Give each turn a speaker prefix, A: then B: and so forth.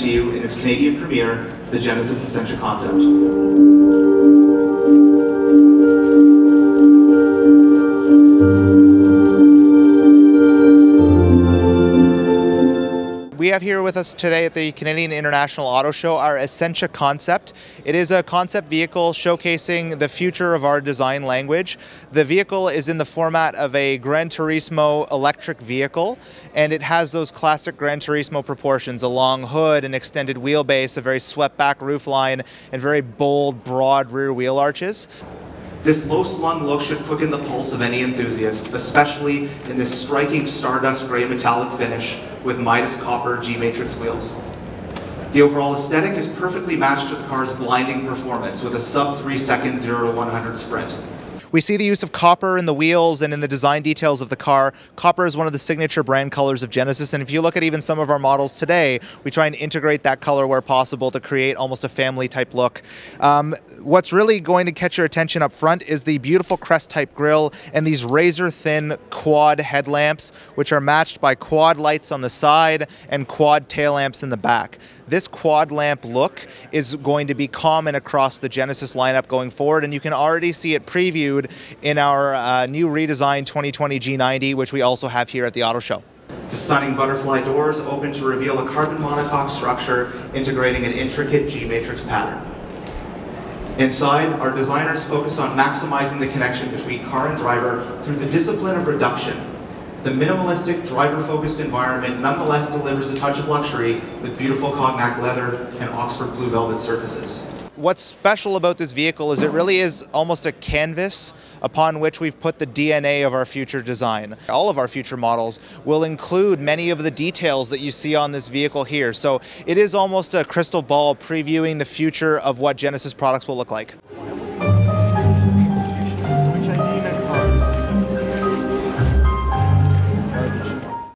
A: to you in its Canadian premiere, the Genesis Essentia Concept.
B: We have here with us today at the Canadian International Auto Show our Essentia Concept. It is a concept vehicle showcasing the future of our design language. The vehicle is in the format of a Gran Turismo electric vehicle, and it has those classic Gran Turismo proportions: a long hood, an extended wheelbase, a very swept back roofline, and very bold, broad rear wheel arches.
A: This low-slung look should quicken the pulse of any enthusiast, especially in this striking stardust gray metallic finish with Midas copper G-Matrix wheels. The overall aesthetic is perfectly matched to the car's blinding performance with a sub-3 second 0 to 100 sprint.
B: We see the use of copper in the wheels and in the design details of the car. Copper is one of the signature brand colors of Genesis, and if you look at even some of our models today, we try and integrate that color where possible to create almost a family type look. What's really going to catch your attention up front is the beautiful crest type grille and these razor thin quad headlamps, which are matched by quad lights on the side and quad tail lamps in the back. This quad lamp look is going to be common across the Genesis lineup going forward, and you can already see it previewed in our new redesigned 2020 G90, which we also have here at the Auto Show.
A: The stunning butterfly doors open to reveal a carbon monocoque structure integrating an intricate G-Matrix pattern. Inside, our designers focus on maximizing the connection between car and driver through the discipline of reduction. The minimalistic, driver-focused environment nonetheless delivers a touch of luxury with beautiful cognac leather and Oxford blue velvet surfaces.
B: What's special about this vehicle is it really is almost a canvas upon which we've put the DNA of our future design. All of our future models will include many of the details that you see on this vehicle here. So it is almost a crystal ball previewing the future of what Genesis products will look like.